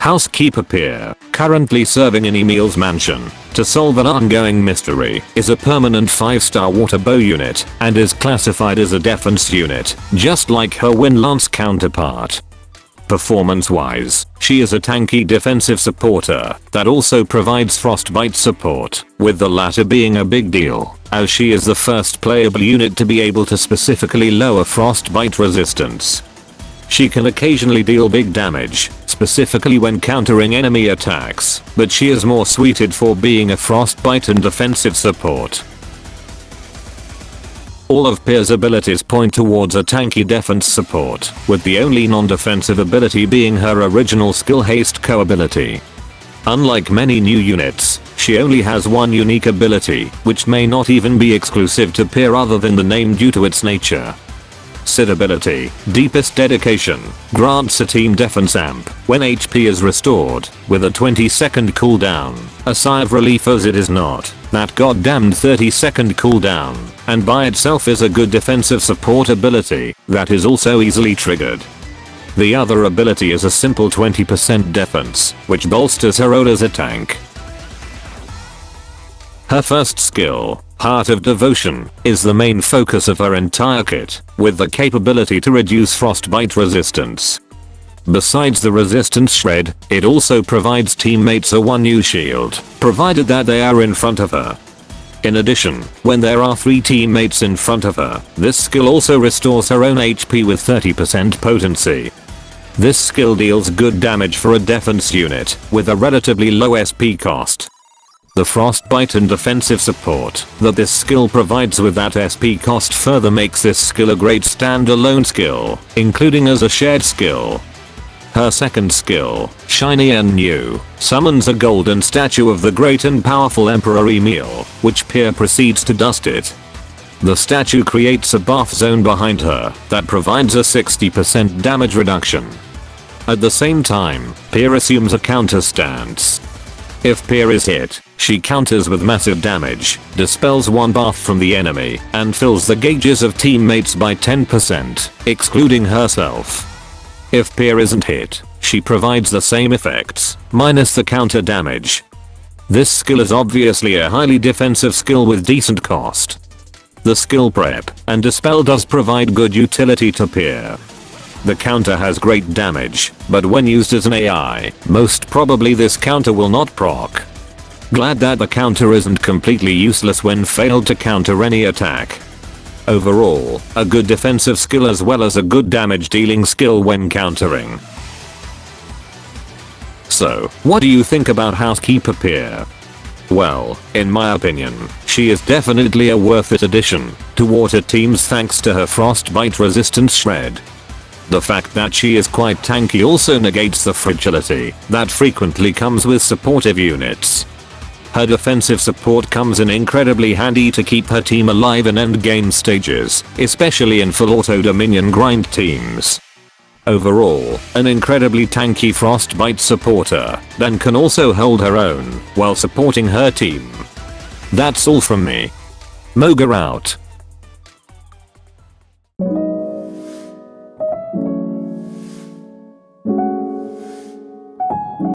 Housekeeper Peer, currently serving in Emil's mansion to solve an ongoing mystery, is a permanent 5-star water bow unit and is classified as a defense unit, just like her Winlance counterpart. Performance-wise, she is a tanky defensive supporter that also provides frostbite support, with the latter being a big deal, as she is the first playable unit to be able to specifically lower frostbite resistance. She can occasionally deal big damage, specifically when countering enemy attacks, but she is more suited for being a frostbite and defensive support. All of Peer's abilities point towards a tanky defense support, with the only non-defensive ability being her original skill Haste Co ability. Unlike many new units, she only has one unique ability, which may not even be exclusive to Peer other than the name due to its nature. Sid ability, Deepest Dedication, grants a team defense amp when HP is restored, with a 20-second cooldown, a sigh of relief as it is not that goddamned 30-second cooldown, and by itself is a good defensive support ability that is also easily triggered. The other ability is a simple 20% defense, which bolsters her role as a tank. Her first skill, Heart of Devotion, is the main focus of her entire kit, with the capability to reduce frostbite resistance. Besides the resistance shred, it also provides teammates a 1U shield, provided that they are in front of her. In addition, when there are 3 teammates in front of her, this skill also restores her own HP with 30% potency. This skill deals good damage for a defense unit, with a relatively low SP cost. The frostbite and defensive support that this skill provides with that SP cost further makes this skill a great standalone skill, including as a shared skill. Her second skill, Shiny and New, summons a golden statue of the great and powerful Emperor Emil, which Peer proceeds to dust it. The statue creates a buff zone behind her that provides a 60% damage reduction. At the same time, Peer assumes a counter stance. If Peer is hit, she counters with massive damage, dispels one buff from the enemy, and fills the gauges of teammates by 10%, excluding herself. If Peer isn't hit, she provides the same effects, minus the counter damage. This skill is obviously a highly defensive skill with decent cost. The skill Prep and Dispel does provide good utility to Peer. The counter has great damage, but when used as an AI, most probably this counter will not proc. Glad that the counter isn't completely useless when failed to counter any attack. Overall, a good defensive skill as well as a good damage dealing skill when countering. So, what do you think about Housekeeper Peer? Well, in my opinion, she is definitely a worth it addition to water teams thanks to her frostbite resistance shred. The fact that she is quite tanky also negates the fragility that frequently comes with supportive units. Her defensive support comes in incredibly handy to keep her team alive in endgame stages, especially in full auto dominion grind teams. Overall, an incredibly tanky frostbite supporter that can also hold her own while supporting her team. That's all from me. Moga out.